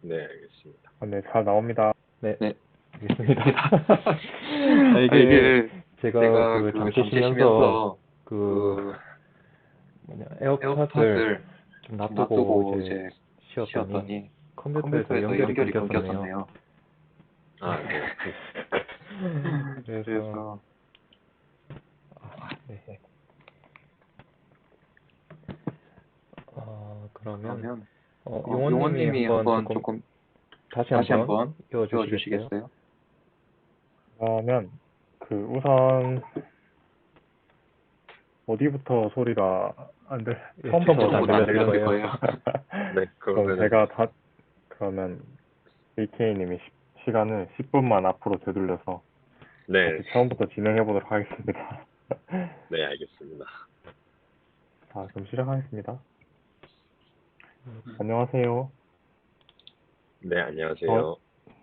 네, 알겠습니다. 아, 네, 잘 나옵니다. 네, 네, 알겠습니다. 아, 이게 이게 제가 제가 그 그 잠시 잠시 쉬면서 쉬면서 그 그 에어팟을 에어팟을 좀 좀 놔두고 놔두고 이제 이제 쉬었더니 쉬었더니 컴퓨터에서 컴퓨터에서 연결이 연결이 끊겼었네요. 끊겼었네요. 아, 네. 그래서 그래서 네. 그러면 그러면 용원님이 용원님이 한번 한번 조금 조금 다시 다시 한번 한번 이어주시겠어요? 이어주시겠어요? 그러면 우선 어디부터 소리가 안 들, 예, 처음부터 안 처음부터 안 들릴 들렸을 거예요. 거예요. 네, 그럼 그러면은 제가 그러면 AK님이 시간을 10분만 앞으로 되돌려서 네, 다시 처음부터 진행해 보도록 하겠습니다. 네, 알겠습니다. 자, 그럼 시작하겠습니다. 안녕하세요. 네, 저, 안녕하세요.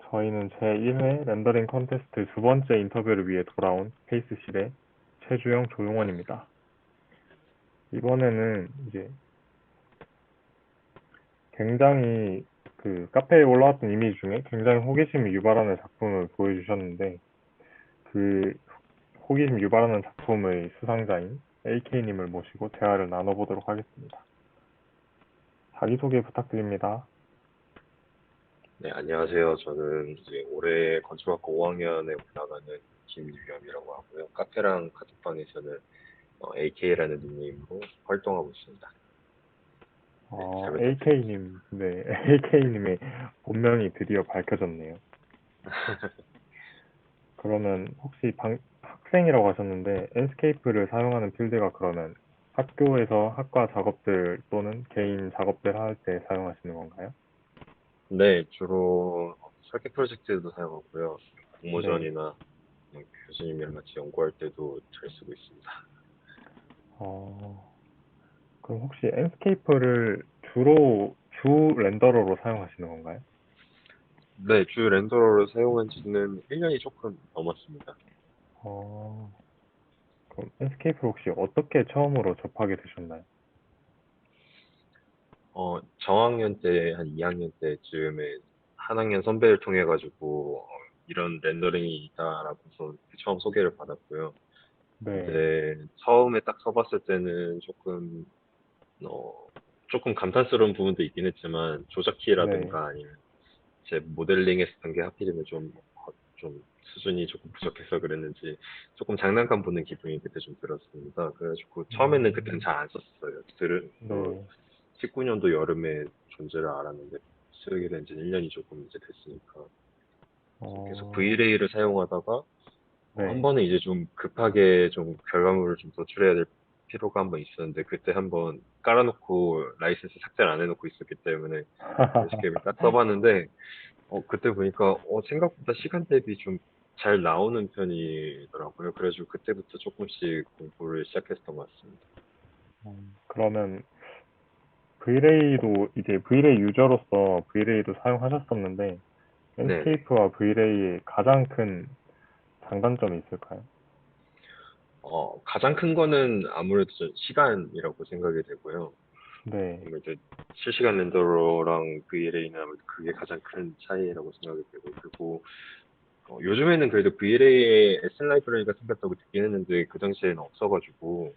저희는 제1회 렌더링 컨테스트 두 번째 인터뷰를 위해 돌아온 페이스실의 최주영 조용원입니다. 이번에는 이제 굉장히 카페에 올라왔던 이미지 중에 굉장히 호기심을 유발하는 작품을 보여주셨는데 그 호기심 유발하는 작품의 수상자인 AK님을 모시고 대화를 나눠보도록 하겠습니다. 자기소개 부탁드립니다. 네, 안녕하세요. 저는 이제 올해 건축학과 5학년에 올라가는 김유겸이라고 하고요. 카페랑 카톡방에서는 AK라는 닉네임으로 활동하고 있습니다. 네, 잘 부탁드립니다. AK님, 네, AK님의 본명이 드디어 밝혀졌네요. 그러면 혹시 학생이라고 하셨는데 엔스케이프를 사용하는 필드가 그러면 학교에서 학과 작업들 또는 개인 작업들 할 때 사용하시는 건가요? 네, 주로 설계 프로젝트에도 사용하고요. 네. 공모전이나 교수님이랑 같이 연구할 때도 잘 쓰고 있습니다. 어, 그럼 혹시 엔스케이프를 주로 주 렌더러로 사용하시는 건가요? 네, 주 렌더러를 사용한 지는 1년이 조금 넘었습니다. 어, 그럼 엔스케이프를 혹시 어떻게 처음으로 접하게 되셨나요? 저학년 때, 한 2학년 때쯤에 한 학년 선배를 통해 가지고 이런 렌더링이 있다라고서 처음 소개를 받았고요. 네. 근데 처음에 딱 써봤을 때는 어, 조금 감탄스러운 부분도 있긴 했지만 네. 조작키라든가 아니면 제 모델링 했었던 게 하필이면 좀 수준이 조금 부족해서 그랬는지 조금 장난감 보는 기분이 그때 좀 들었습니다. 그래가지고 처음에는 그때는 음, 잘 안 썼어요. 19년도 여름에 존재를 알았는데 쓰게 된 지 1년이 조금 이제 됐으니까 계속 어, V레이를 사용하다가 한 네. 번은 이제 좀 급하게 좀 결과물을 좀 도출해야 될 필요가 한 번 있었는데 그때 한번 깔아놓고 라이센스 삭제를 안 해놓고 있었기 때문에 에스케이프를 딱 써봤는데 그때 보니까 생각보다 시간 대비 좀 잘 나오는 편이더라고요. 그래가지고 그때부터 조금씩 공부를 시작했던 것 같습니다. 그러면 브이레이도 이제 브이레이 유저로서 브이레이도 사용하셨었는데 네네. 엔스케이프와 브이레이의 가장 큰 장단점이 있을까요? 가장 큰 거는 아무래도 좀 시간이라고 생각이 되고요. 네. 아무래도 실시간 렌더러랑 VLA는 아무래도 그게 가장 큰 차이라고 생각이 되고, 그리고 요즘에는 그래도 VLA에 SN 라이브러리가 생겼다고 듣긴 했는데, 그 당시에는 없어가지고,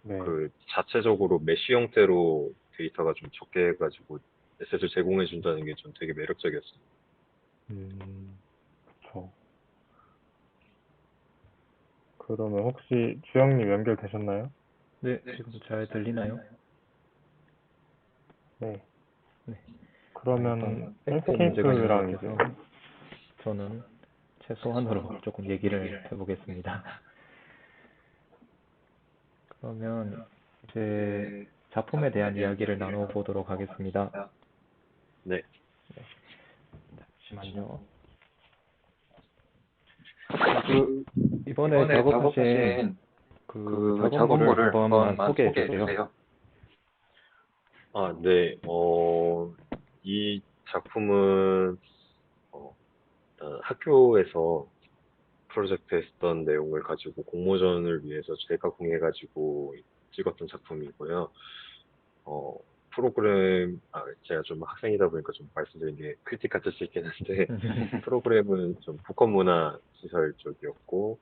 네. 그 자체적으로 메쉬 형태로 데이터가 좀 적게 해가지고, 에셋을 제공해준다는 게 좀 되게 매력적이었어요. 그쵸. 그러면 혹시 주영님 연결되셨나요? 네, 지금 잘 들리나요? 네. 네. 그러면 약간 에코 문제가 있는 것 엔스케이프랑 이제 같아서 저는 최소한으로 조금 얘기를 해보겠습니다. 그러면 제 작품에 대한 이야기를 나눠보도록 하겠습니다. 네. 잠시만요. 그 이번에 작업하신 그 작업물을 한번만 소개해 주세요. 네. 이 작품은, 어, 학교에서 프로젝트 했던 내용을 가지고 공모전을 위해서 제가 공해가지고 찍었던 작품이고요. 어, 제가 좀 학생이다 보니까 좀 말씀드린 게 크리틱 같을 수 있긴 한데, 프로그램은 좀 북한 문화 시설 쪽이었고,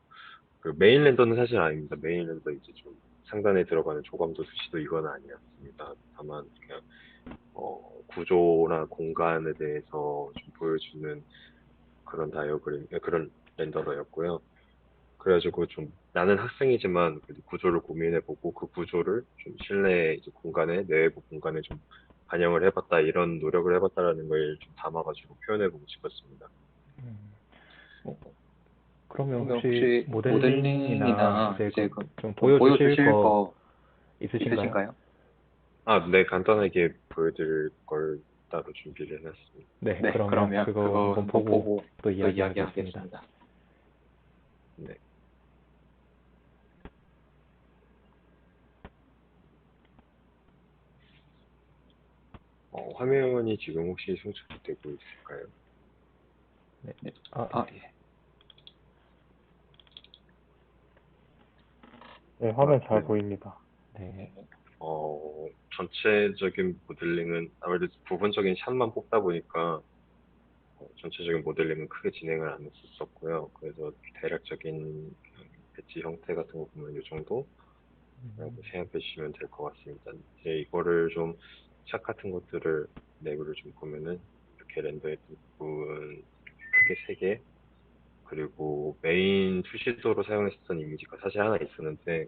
그 메인 렌더는 사실 아닙니다. 메인 렌더 이제 좀 상단에 들어가는 조감도 수시도 이건 아니었습니다. 다만 그냥 구조나 공간에 대해서 좀 보여주는 그런 그런 렌더러였고요. 그래가지고 좀 나는 학생이지만 그래도 구조를 고민해보고 그 구조를 좀 실내 이제 공간에 내부 공간에 좀 반영을 해봤다 이런 노력을 해봤다라는 걸 좀 담아가지고 표현해보고 싶었습니다. 어, 그러면 혹시 혹시 모델링이나 모델링이나 이제 이제 좀 좀 보여주실 보여주실 거 거 있으신가요? 있으신가요? 아, 네, 간단하게 보여드릴 걸 따로 준비를 해놨습니다. 네, 네, 그러면 그러면 그거 그거 한번 한번 보고 보고 또 또 이야기하겠습니다. 이야기하겠습니다. 네. 화면이 지금 혹시 송출이 되고 있을까요? 네. 네. 아, 예. 네, 화면 잘 네. 보입니다. 네. 전체적인 모델링은 아무래도 부분적인 샷만 뽑다 보니까 전체적인 모델링은 크게 진행을 안 했었고요. 그래서 대략적인 배치 형태 같은 거 보면 이 정도 라고 생각해 주시면 될 것 같습니다. 이제 이거를 좀 샷 같은 것들을 내부를 좀 보면은 이렇게 렌더했던 부분 크게 3개 그리고 메인 투시도로 사용했었던 이미지가 사실 하나 있었는데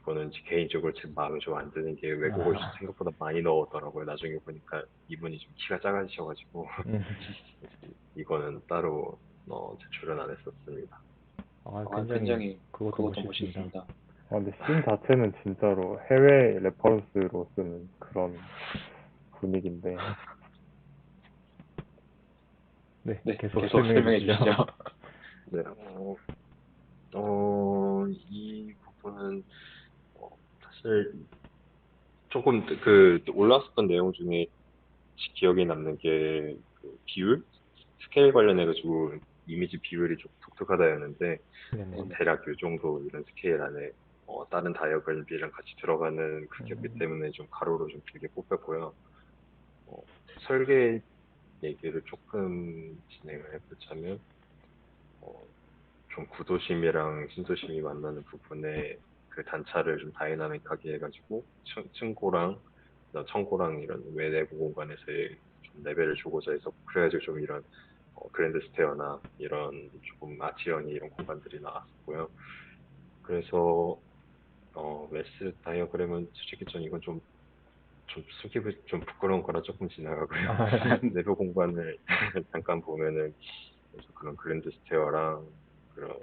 이거는 이제 개인적으로 제 마음에 좀 안 드는 게 왜곡을 아. 생각보다 많이 넣었더라고요. 나중에 보니까 이분이 좀 키가 작아지셔가지고 이거는 따로 제출은 안 했었습니다. 굉장히 그것도 그것도 멋있습니다. 멋있습니다. 근데 씬 자체는 진짜로 해외 레퍼런스로 쓰는 그런 분위기인데, 네, 네, 계속 계속 설명해 주시죠. 주시죠. 네, 이 부분은 사실 조금 올라왔었던 내용 중에 기억에 남는 게 그 비율? 스케일 관련해가지고 이미지 비율이 좀 독특하다였는데 네네. 대략 요 정도 이런 스케일 안에 다른 다이어그램이랑 같이 들어가는 크기였기 때문에 좀 가로로 좀 길게 뽑혔고요. 어, 설계 얘기를 조금 진행을 해보자면 좀 구도심이랑 신도심이 만나는 부분에 그 단차를 좀 다이나믹하게 해가지고 층고랑 청고랑 이런 외내부 공간에서의 좀 레벨을 주고자 해서 그래가지고 좀 이런 그랜드 스테어나 이런 조금 아치형이 이런 공간들이 나왔었고요. 그래서 메스 다이어그램은 솔직히 전 이건 좀 숨기기 좀 부끄러운 거라 조금 지나가고요. 내부 공간을 잠깐 보면은 그래서 그런 그랜드 스테어랑 그런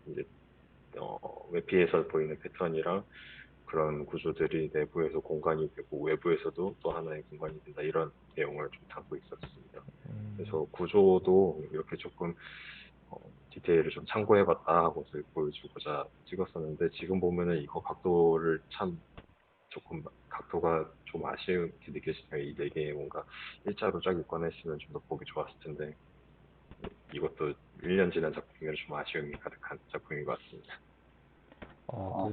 이제 외피에서 보이는 패턴이랑 그런 구조들이 내부에서 공간이 되고 외부에서도 또 하나의 공간이 된다 이런 내용을 좀 담고 있었습니다. 그래서 구조도 이렇게 조금 디테일을 좀 참고해봤다 하고 보여주고자 찍었었는데 지금 보면은 이거 각도를 참 조금 각도가 좀 아쉬운게 느껴지네요. 이 4개의 뭔가 일자로 쫙 입거나 했으면 좀 더 보기 좋았을 텐데 이것도 1년 지난 작품이라 좀 아쉬움이 가득한 작품인 것 같습니다.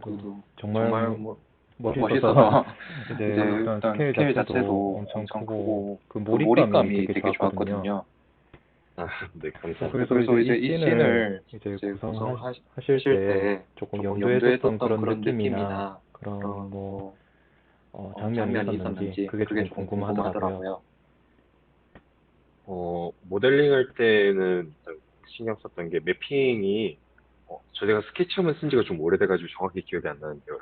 그래도 정말 정말 멋있어서 멋있어서 이제 이제 일단 일단 스케일 스케일 자체도 자체도 엄청 엄청 크고 크고 그 그 몰입감이 몰입감이 되게 되게 좋았거든요. 좋았거든요. 네, 감사합니다. 그래서 이제 이 이 씬을 씬을 이제 이제 구성하실 구성하실 때 때 조금 조금 염두했었던 염두했었던 그런 그런 느낌이나 느낌이나 그런 그런 뭐 장면이 장면이 있었는지 있었는지 그게 그게 조금 조금 궁금하더라고요. 궁금하더라고요. 모델링 할 때는 일단 신경 썼던 게 매핑이 제가 스케치업만 쓴 지가 좀 오래돼가지고 정확히 기억이 안 나는데요.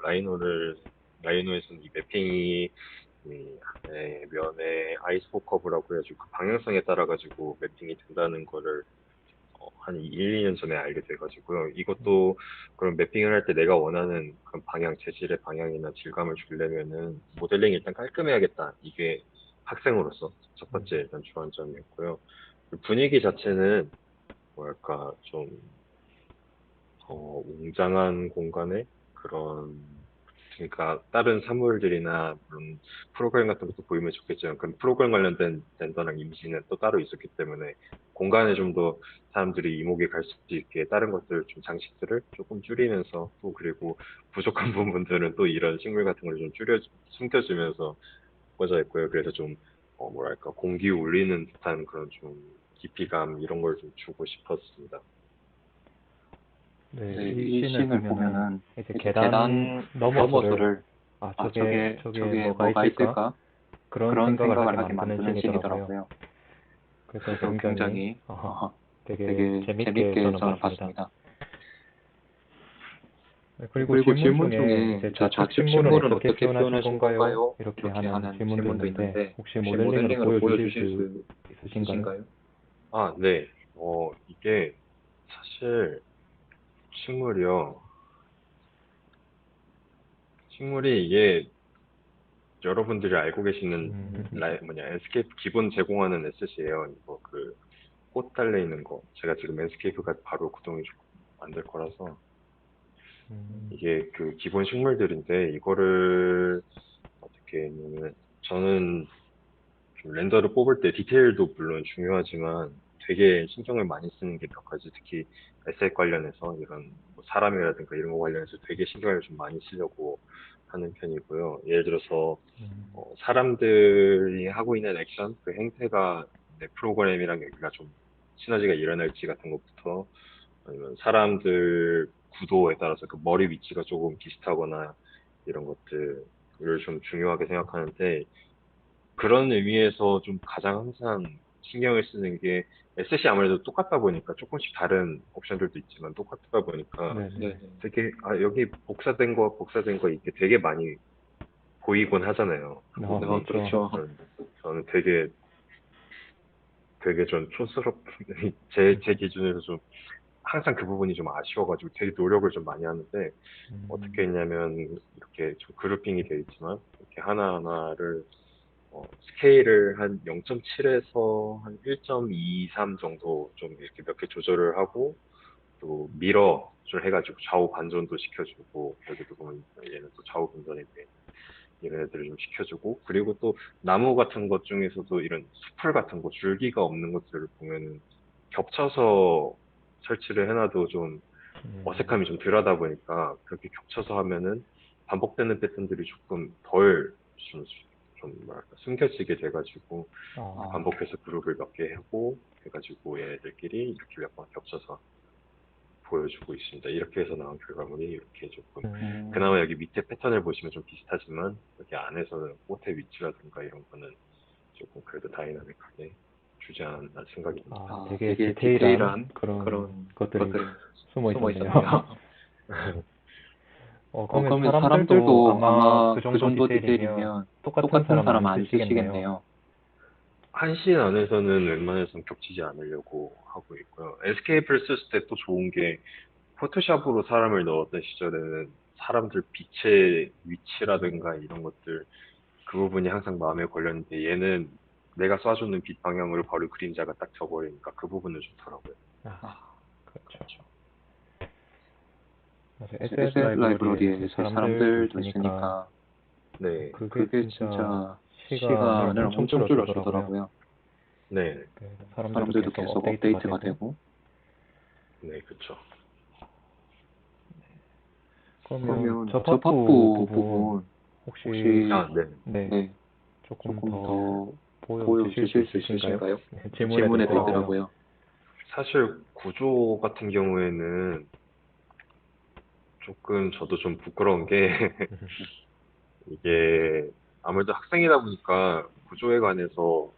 라이노에서는 이 매핑이 면에 아이소커브라고 해가지고 그 방향성에 따라가지고 매핑이 된다는 거를 한 1, 2년 전에 알게 돼가지고요. 이것도 그런 매핑을 할 때 내가 원하는 그런 재질의 방향이나 질감을 주려면은 모델링이 일단 깔끔해야겠다. 이게 학생으로서 첫 번째 일단 주안점이었고요. 분위기 자체는 뭐랄까 좀 웅장한 공간에 그런 그러니까 다른 사물들이나 물론 프로그램 같은 것도 보이면 좋겠지만 그 프로그램 관련된 렌더랑 이미지는 또 따로 있었기 때문에 공간에 좀 더 사람들이 이목이 갈 수 있게 다른 것들 좀 장식들을 조금 줄이면서 또 그리고 부족한 부분들은 또 이런 식물 같은 걸 좀 숨겨주면서 꽂아 있고요. 그래서 좀 뭐랄까 공기 울리는 듯한 그런 좀 깊이감 이런 걸 좀 주고 싶었습니다. 네, 네, 이 이 씬을 씬을 보면은 보면은 이제 이제 계단 계단 넘어서를 저게 저게 뭐가 뭐가 있을까? 있을까? 그런 그런 생각을 하게 생각을 하게 만드는 만드는 씬이더라고요. 씬이더라고요. 그래서 그래서 굉장히 굉장히 되게 되게 재밌게 재밌게 저는 저는 봤습니다. 봤습니다. 네, 그리고 그리고 질문 질문 중에 중에 이제 이제 좌측 좌측 식물은 식물은 어떻게 어떻게 표현하신 표현하신 건가요? 건가요? 이렇게 이렇게 하는 하는 질문도 질문도 있는데 있는데 혹시 혹시 모델링으로 모델링으로 보여주실 보여주실 수 수 있으신가요? 있으신가요? 아, 네. 이게 사실 식물이요. 식물이 이게 여러분들이 알고 계시는 엔스케이프 기본 제공하는 에셋이에요. 뭐 그 꽃 달려 있는 거. 제가 지금 엔스케이프가 바로 구동이 조금 안 될 거라서 이게 그 기본 식물들인데 이거를 어떻게 했냐면 저는 좀 렌더를 뽑을 때 디테일도 물론 중요하지만 되게 신경을 많이 쓰는 게 몇 가지 특히 에셋 관련해서 이런 뭐 사람이라든가 이런 거 관련해서 되게 신경을 좀 많이 쓰려고 하는 편이고요. 예를 들어서 사람들이 하고 있는 액션, 그 행태가 내 프로그램이랑 여기가 좀 시너지가 일어날지 같은 것부터 아니면 사람들 구도에 따라서 그 머리 위치가 조금 비슷하거나 이런 것들을 좀 중요하게 생각하는데 그런 의미에서 좀 가장 항상 신경을 쓰는 게 에셋이 아무래도 똑같다 보니까 조금씩 다른 옵션들도 있지만 똑같다 보니까 네. 되게 여기 복사된 거 이게 되게 많이 보이곤 하잖아요. 그 부분이 그렇죠. 저는 되게 전 촌스럽 제 기준에서 좀 항상 그 부분이 좀 아쉬워가지고 되게 노력을 좀 많이 하는데 어떻게 했냐면 이렇게 좀 그룹핑이 되어 있지만 이렇게 하나하나를 스케일을 한 0.7에서 한 1.23 정도 좀 이렇게 몇 개 조절을 하고 또 미러를 해가지고 좌우 반전도 시켜주고 여기도 보면 얘는 또 좌우 반전이 돼 이런 애들을 좀 시켜주고 그리고 또 나무 같은 것 중에서도 이런 수풀 같은 거 줄기가 없는 것들을 보면은 겹쳐서 설치를 해놔도 좀 어색함이 좀 덜하다 보니까 그렇게 겹쳐서 하면은 반복되는 패턴들이 조금 덜 뭐랄까 숨겨지게 돼가지고 반복해서 그룹을 몇 개 하고 해가지고 얘네들끼리 이렇게 몇 번 겹쳐서 보여주고 있습니다. 이렇게 해서 나온 결과물이 이렇게 조금 그나마 여기 밑에 패턴을 보시면 좀 비슷하지만 여기 안에서는 꽃의 위치라든가 이런 거는 조금 그래도 다이나믹하게 주지 않았나 생각이 듭니다. 되게 되게 디테일한 디테일한 그런 것들이 숨어 숨어 있었네요. 있었네요. 그러면 그러면 사람들도 사람들도 아마 아마 그 그 정도 정도 디테일이면 디테일이면 똑같은 똑같은 사람 안 사람 안 쓰시겠네요. 쓰시겠네요. 한 씬 안에서는 웬만해서는 겹치지 않으려고 하고 있고요. 에스케이프를 쓸 때 또 좋은 게 포토샵으로 사람을 넣었던 시절에는 사람들 빛의 위치라든가 이런 것들 그 부분이 항상 마음에 걸렸는데 얘는 내가 쏴주는 빛 방향으로 바로 그림자가 딱 져버리니까 그 부분은 좋더라고요. 그렇죠. 맞아요. 에셋 SS 라이브러리에 라이브러리에 제 사람들도 사람들도 있으니까 있으니까 네, 그게 진짜 진짜 시간을 시간을 엄청 엄청 줄여주더라고요. 줄여주더라고요. 네, 사람들도 사람들도 계속 계속 업데이트가 업데이트가 되고. 되고. 네, 그쵸. 그러면 그러면 접합부 부분 혹시 네. 네, 조금 조금 더 더 보여주실 수 보여주실 수 있으신가요? 있으신가요? 네, 질문에도 질문에도 있더라고요. 있더라고요. 사실 구조 같은 경우에는 조금 저도 좀 부끄러운 게 이게 아무래도 학생이다 보니까 구조에 관해서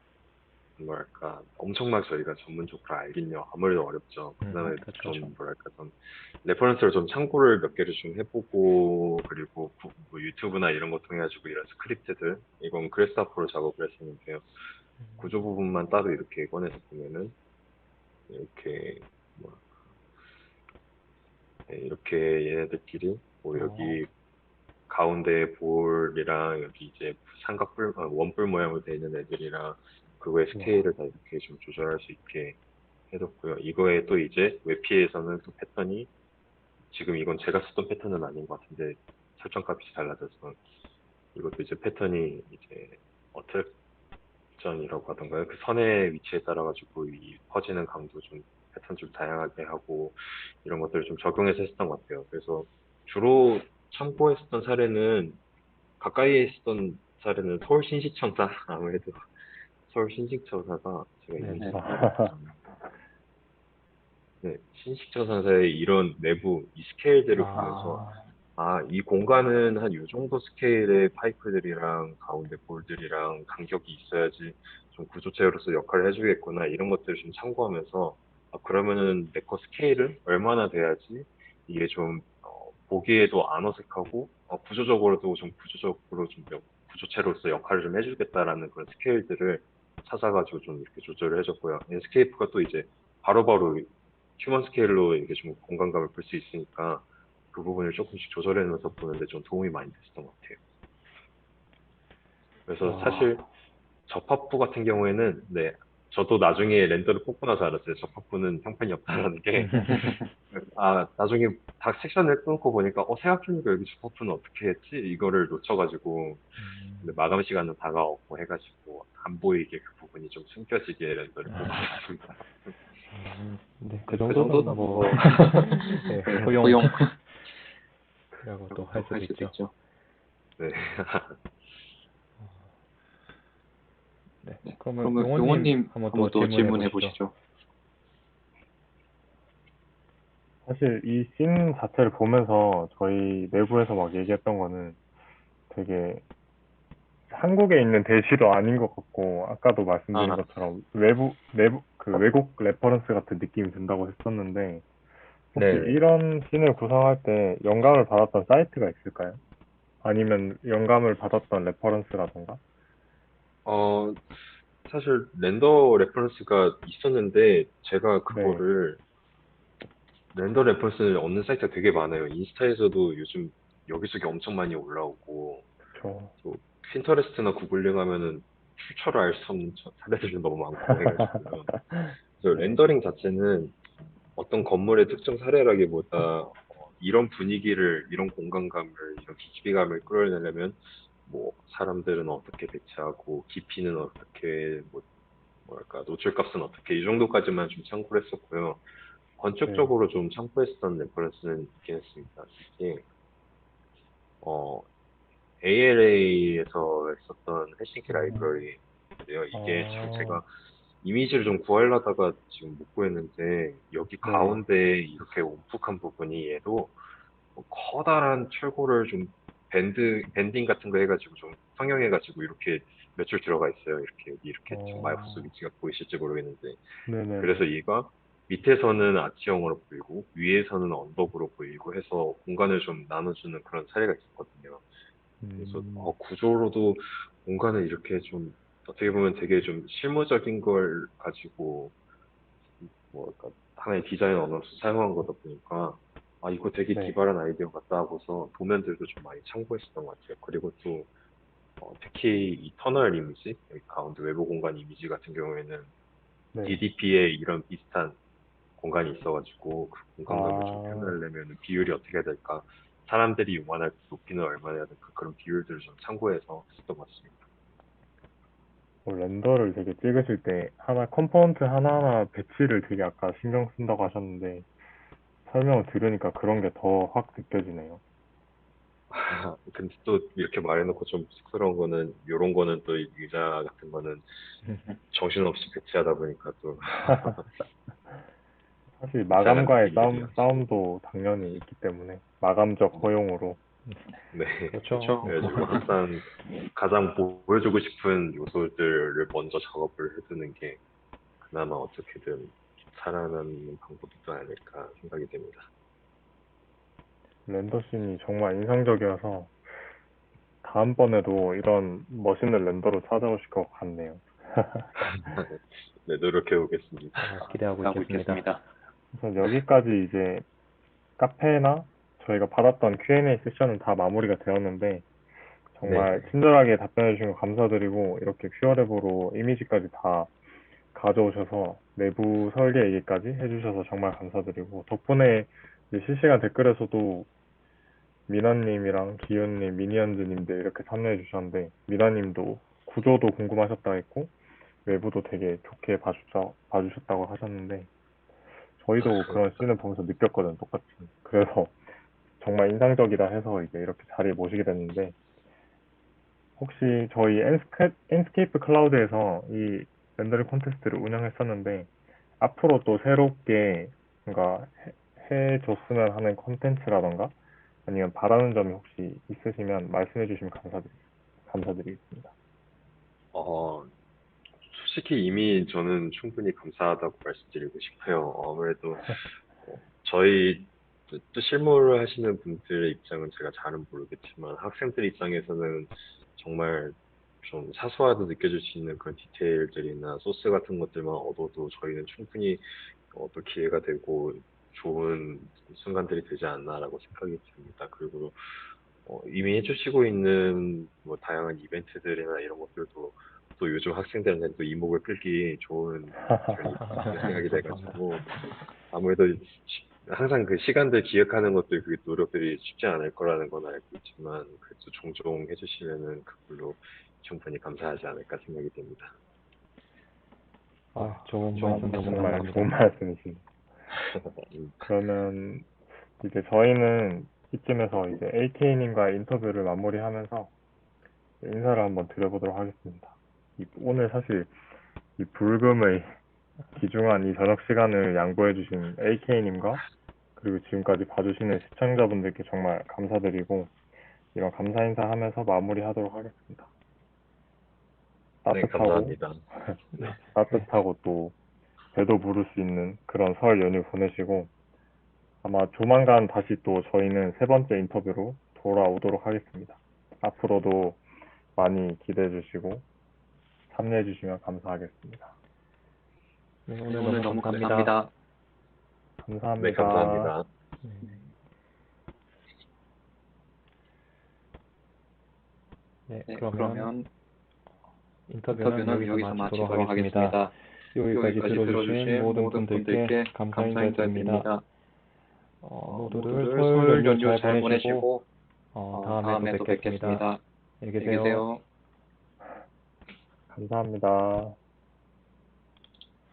뭐랄까 엄청나게 저희가 전문적으로 알긴요 아무래도 어렵죠. 그다음에 그렇죠. 좀 뭐랄까 좀 레퍼런스를 좀 참고를 몇 개를 좀 해보고 그리고 뭐 유튜브나 이런 거 통해 가지고 이런 스크립트들 이건 그래스하퍼로 작업을 했었는데요. 구조 부분만 따로 이렇게 꺼내서 보면은 이렇게 뭐 이렇게 얘네들끼리 뭐 여기 가운데 볼이랑 여기 이제 원뿔 모양으로 되어 있는 애들이랑 그거의 스케일을 다 이렇게 좀 조절할 수 있게 해뒀고요. 이거에 또 이제 웹피에서는 또 패턴이 지금 이건 제가 쓰던 패턴은 아닌 것 같은데 설정 값이 달라져서 이것도 이제 패턴이 이제 어트랙션이라고 하던가요? 그 선의 위치에 따라 가지고 이 퍼지는 강도 좀 패턴 좀 다양하게 하고 이런 것들을 좀 적용해서 했었던 것 같아요. 그래서 주로 참고했었던 사례는 가까이에 있었던 사례는 서울 신시청사 아무래도 서울 신시청사가 제가 네, 이미지 네. 네, 신시청사의 이런 내부 이 스케일들을 보면서 이 공간은 한 요 정도 스케일의 파이프들이랑 가운데 볼들이랑 간격이 있어야지 좀 구조체로서 역할을 해주겠구나 이런 것들을 좀 참고하면서 그러면은 내 거 스케일은 얼마나 돼야지 이게 좀 보기에도 안 어색하고 구조적으로도 좀 구조적으로 좀 구조체로서 역할을 좀 해주겠다라는 그런 스케일들을 찾아가지고 좀 이렇게 조절을 해줬고요. 엔스케이프가 또 이제 바로바로 휴먼 스케일로 이게 좀 공간감을 볼 수 있으니까 그 부분을 조금씩 조절해서 보는데 좀 도움이 많이 됐었던 것 같아요. 그래서 사실 접합부 같은 경우에는 네, 저도 나중에 렌더를 뽑고 나서 알았어요. 접합부는 형편이 없다라는 게 나중에 다 섹션을 끊고 보니까 생각해보니까 여기 접합부는 어떻게 했지? 이거를 놓쳐가지고 근데 마감 시간은 다가오고 해가지고 안 보이게 그 부분이 좀 숨겨지게 렌더를 뽑고 있습니다. 네, 그 그 정도는 정도는 뭐, 네, 허용. 허용이라고 또 할 수도 있죠. 네. 네, 네. 그러면 그러면 용원님 용원님 한번 또 질문해 보시죠. 사실 이 씬 자체를 보면서 저희 내부에서 막 얘기했던 거는 되게 한국에 있는 대시도 아닌 것 같고, 아까도 말씀드린 것처럼 외국 레퍼런스 같은 느낌이 든다고 했었는데, 혹시 네. 이런 씬을 구성할 때 영감을 받았던 사이트가 있을까요? 아니면 영감을 받았던 레퍼런스라던가? 사실 렌더 레퍼런스가 있었는데 제가 네, 렌더 레퍼런스를 얻는 사이트가 되게 많아요. 인스타에서도 요즘 여기저기 엄청 많이 올라오고 그쵸. 또 핀터레스트나 구글링 하면은 출처를 알 수 없는 사례들이 너무 많고 해가지고요. 그래서 네, 렌더링 자체는 어떤 건물의 특정 사례라기보다 이런 분위기를, 이런 공간감을, 이런 기피감을 끌어내려면 뭐 사람들은 어떻게 대처하고 깊이는 어떻게 뭐랄까 노출값은 어떻게 이 정도까지만 좀 참고를 했었고요. 네, 건축적으로 좀 참고했었던 레퍼런스는 있긴 했습니다. 이게 ALA에서 했었던 헬싱키 라이브러리인데요. 이게 참 아, 제가 이미지를 좀 구하려다가 지금 못 구했는데 여기 네, 가운데 이렇게 움푹한 부분이 얘도 뭐 커다란 철골을 좀 밴딩 같은 거 해가지고 좀 성형해가지고 이렇게 몇 줄 들어가 있어요. 이렇게 여기 이렇게 지금 마우스 어, 위치가 보이실지 모르겠는데 네네네, 그래서 얘가 밑에서는 아치형으로 보이고 위에서는 언덕으로 보이고 해서 공간을 좀 나눠주는 그런 사례가 있었거든요. 그래서 구조로도 공간을 이렇게 좀 어떻게 보면 되게 좀 실무적인 걸 가지고 뭐랄까 하나의 디자인 언어로 사용한 거다 보니까 이거 되게 네, 기발한 아이디어 같다 하고서 도면들도 좀 많이 참고했었던 것 같아요. 그리고 또 특히 이 터널 이미지 여기 가운데 외부 공간 이미지 같은 경우에는 네, DDP에 이런 비슷한 공간이 있어가지고 그 공간감을 좀 아, 표현하려면 비율이 어떻게 해야 될까 사람들이 요만할 때 높이는 얼마나 해야 될까 그런 비율들을 좀 참고해서 했던 것 같습니다. 렌더를 되게 찍으실 때 컴포넌트 하나하나 배치를 되게 아까 신경 쓴다고 하셨는데, 설명을 들으니까 그런 게 더 확 느껴지네요. 근데 또 이렇게 말해놓고 좀 쑥스러운 거는 요런 거는 또 의자 같은 거는 정신없이 배치하다 보니까 또 사실 이상한 마감과의 느낌이 들려가지고 싸움도 당연히 있기 때문에, 마감적 허용으로. 네 그렇죠. 그래가지고 항상 가장 보여주고 싶은 요소들을 먼저 작업을 해두는 게 그나마 어떻게든 살아남는 방법이지 않을까 생각이 됩니다. 렌더씬이 정말 인상적이어서, 다음번에도 이런 멋있는 렌더로 찾아오실 것 같네요. 네, 노력해 보겠습니다. 기대하고 하고 있겠습니다. 있겠습니다. 그래서 여기까지 이제 카페나 저희가 받았던 Q&A 세션은 다 마무리가 되었는데, 정말 네네. 친절하게 답변해 주신 거 감사드리고, 이렇게 퓨어랩으로 이미지까지 다 가져오셔서 내부 설계 얘기까지 해주셔서 정말 감사드리고, 덕분에 이제 실시간 댓글에서도 민원님이랑 기훈님, 미니언즈님들 이렇게 참여해 주셨는데, 민원님도 구조도 궁금하셨다 했고, 외부도 되게 좋게 봐주셨다고 하셨는데, 저희도 그런 씬을 보면서 느꼈거든, 똑같이. 그래서 정말 인상적이다 해서 이제 이렇게 자리에 모시게 됐는데, 혹시 저희 엔스케이프 클라우드에서 이 렌더링 콘테스트를 운영했었는데, 앞으로 또 새롭게 뭔가 해줬으면 하는 콘텐츠라던가, 아니면 바라는 점이 혹시 있으시면 말씀해 주시면 감사드리겠습니다. 솔직히 이미 저는 충분히 감사하다고 말씀드리고 싶어요. 아무래도 저희 또 실무를 하시는 분들의 입장은 제가 잘은 모르겠지만 학생들 입장에서는 정말 좀 사소하게 느껴질 수 있는 그런 디테일들이나 소스 같은 것들만 얻어도 저희는 충분히 또 기회가 되고 좋은 순간들이 되지 않나라고 생각이 듭니다. 그리고 이미 해주시고 있는 뭐 다양한 이벤트들이나 이런 것들도 또 요즘 학생들한테 또 이목을 끌기 좋은 기회이 생각이 돼가지고 아무래도 항상 그 시간들 기억하는 것들 그 노력들이 쉽지 않을 거라는 건 알고 있지만 그래도 종종 해주시면은 그걸로 충분히 감사하지 않을까 생각이 됩니다. 좋은 말씀 너무 정말 감사합니다. 좋은 말씀이십니다. 그러면 이제 저희는 이쯤에서 이제 AK님과 인터뷰를 마무리하면서 인사를 한번 드려보도록 하겠습니다. 오늘 사실 이 불금의 귀중한 이 저녁 시간을 양보해주신 AK님과 그리고 지금까지 봐주시는 시청자분들께 정말 감사드리고 이런 감사 인사하면서 마무리하도록 하겠습니다. 네, 감사합니다. 따뜻하고 또 배도 부를 수 있는 그런 설 연휴 보내시고 아마 조만간 다시 또 저희는 세 번째 인터뷰로 돌아오도록 하겠습니다. 앞으로도 많이 기대해 주시고 참여해 주시면 감사하겠습니다. 네, 오늘 오늘 너무 너무 감사합니다. 감사합니다. 네, 감사합니다. 네, 네, 그러면 그러면 인터뷰는 인터뷰는 여기서 마치도록 하겠습니다. 여기까지 들어주신 모든 분들께 감사 감사 인사드립니다. 인사드립니다. 모두들 설 설 연휴 연휴 잘 보내시고 다음에 또 뵙겠습니다. 안녕히 계세요. 감사합니다.